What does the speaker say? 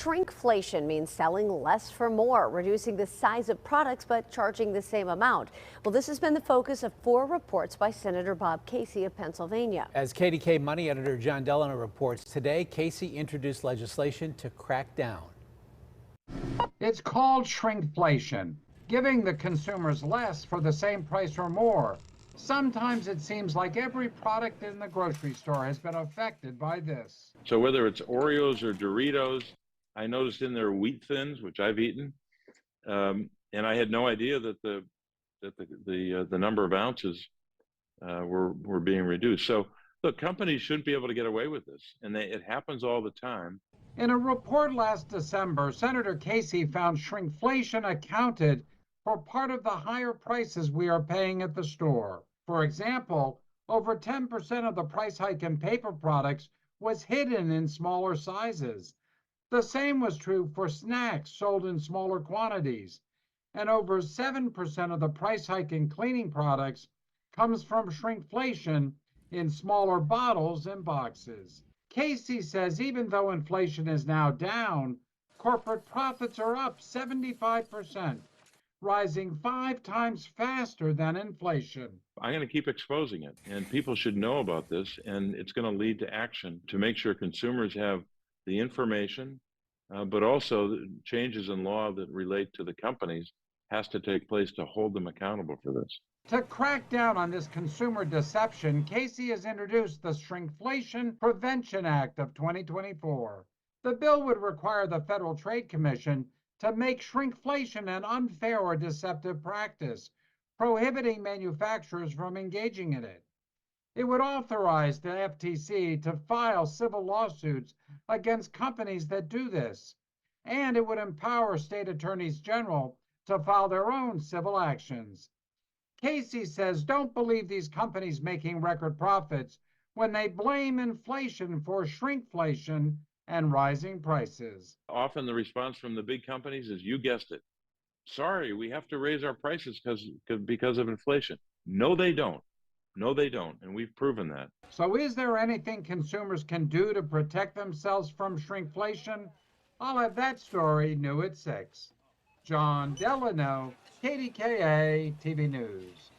Shrinkflation means selling less for more, reducing the size of products but charging the same amount. Well, this has been the focus of 4 reports by Senator Bob Casey of Pennsylvania. As KDK Money editor John Delano reports, today Casey introduced legislation to crack down. It's called shrinkflation, giving the consumers less for the same price or more. Sometimes it seems like every product in the grocery store has been affected by this. So whether it's Oreos or Doritos, I noticed in their wheat thins, which I've eaten, and I had no idea that the number of ounces were being reduced. So look, companies shouldn't be able to get away with this, and it happens all the time. In a report last December, Senator Casey found shrinkflation accounted for part of the higher prices we are paying at the store. For example, over 10% of the price hike in paper products was hidden in smaller sizes. The same was true for snacks sold in smaller quantities. And over 7% of the price hike in cleaning products comes from shrinkflation in smaller bottles and boxes. Casey says even though inflation is now down, corporate profits are up 75%. Rising 5 times faster than inflation. I'm going to keep exposing it, and people should know about this, and it's going to lead to action to make sure consumers have the information, but also changes in law that relate to the companies has to take place to hold them accountable for this. To crack down on this consumer deception, Casey has introduced the Shrinkflation Prevention Act of 2024. The bill would require the Federal Trade Commission to make shrinkflation an unfair or deceptive practice, prohibiting manufacturers from engaging in it. It would authorize the FTC to file civil lawsuits against companies that do this, and it would empower state attorneys general to file their own civil actions. Casey says don't believe these companies making record profits when they blame inflation for shrinkflation and rising prices. Often the response from the big companies is, you guessed it, sorry, we have to raise our prices because of inflation. No, they don't. No, they don't, and we've proven that. So is there anything consumers can do to protect themselves from shrinkflation? I'll have that story new at 6. John Delano, KDKA-TV News.